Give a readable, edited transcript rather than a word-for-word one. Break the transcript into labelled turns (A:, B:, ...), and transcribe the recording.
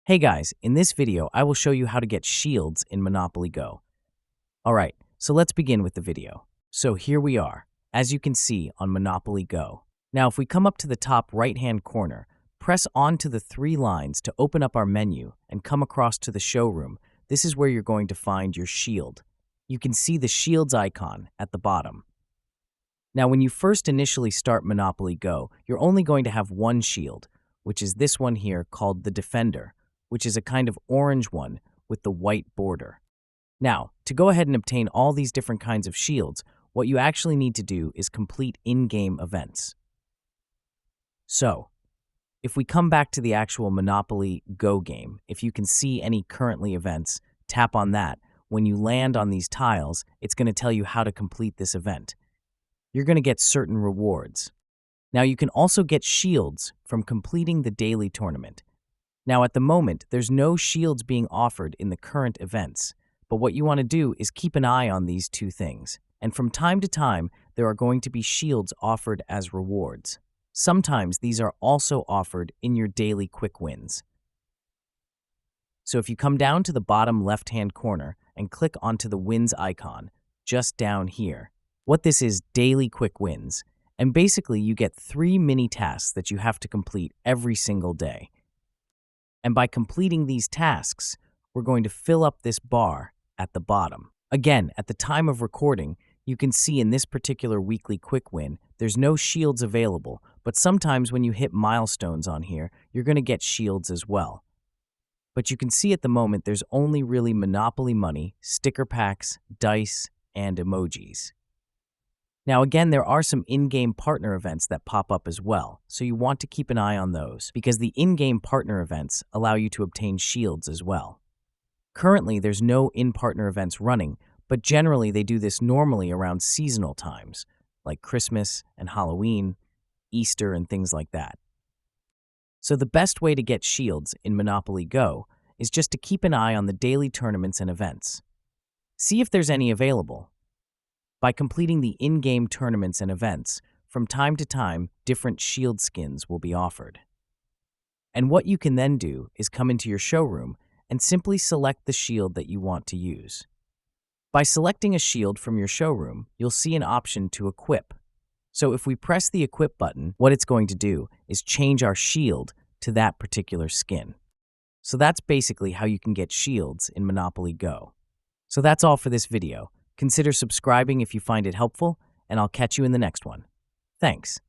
A: Hey guys, in this video, I will show you how to get shields in Monopoly Go. Alright, so let's begin with the video. So here we are, as you can see on Monopoly Go. Now if we come up to the top right-hand corner, press onto the three lines to open up our menu and come across to the showroom. This is where you're going to find your shield. You can see the shields icon at the bottom. Now when you first initially start Monopoly Go, you're only going to have one shield, which is this one here called the Defender, which is a kind of orange one with the white border. Now, to go ahead and obtain all these different kinds of shields, what you actually need to do is complete in-game events. So, if we come back to the actual Monopoly Go game, if you can see any currently events, tap on that. When you land on these tiles, it's going to tell you how to complete this event. You're going to get certain rewards. Now, you can also get shields from completing the daily tournament. Now, at the moment, there's no shields being offered in the current events, but what you want to do is keep an eye on these two things. And from time to time, there are going to be shields offered as rewards. Sometimes these are also offered in your daily quick wins. So if you come down to the bottom left-hand corner and click onto the wins icon, just down here, what this is daily quick wins. And basically, you get 3 mini tasks that you have to complete every single day. And by completing these tasks, we're going to fill up this bar at the bottom. Again, at the time of recording, you can see in this particular weekly quick win, there's no shields available, but sometimes when you hit milestones on here, you're going to get shields as well. But you can see at the moment there's only really Monopoly money, sticker packs, dice, and emojis. Now again, there are some in-game partner events that pop up as well, so you want to keep an eye on those, because the in-game partner events allow you to obtain shields as well. Currently, there's no in-partner events running, but generally they do this normally around seasonal times, like Christmas and Halloween, Easter, and things like that. So the best way to get shields in Monopoly Go is just to keep an eye on the daily tournaments and events. See if there's any available. By completing the in-game tournaments and events, from time to time, different shield skins will be offered. And what you can then do is come into your showroom and simply select the shield that you want to use. By selecting a shield from your showroom, you'll see an option to equip. So if we press the equip button, what it's going to do is change our shield to that particular skin. So that's basically how you can get shields in Monopoly Go. So that's all for this video. Consider subscribing if you find it helpful, and I'll catch you in the next one. Thanks.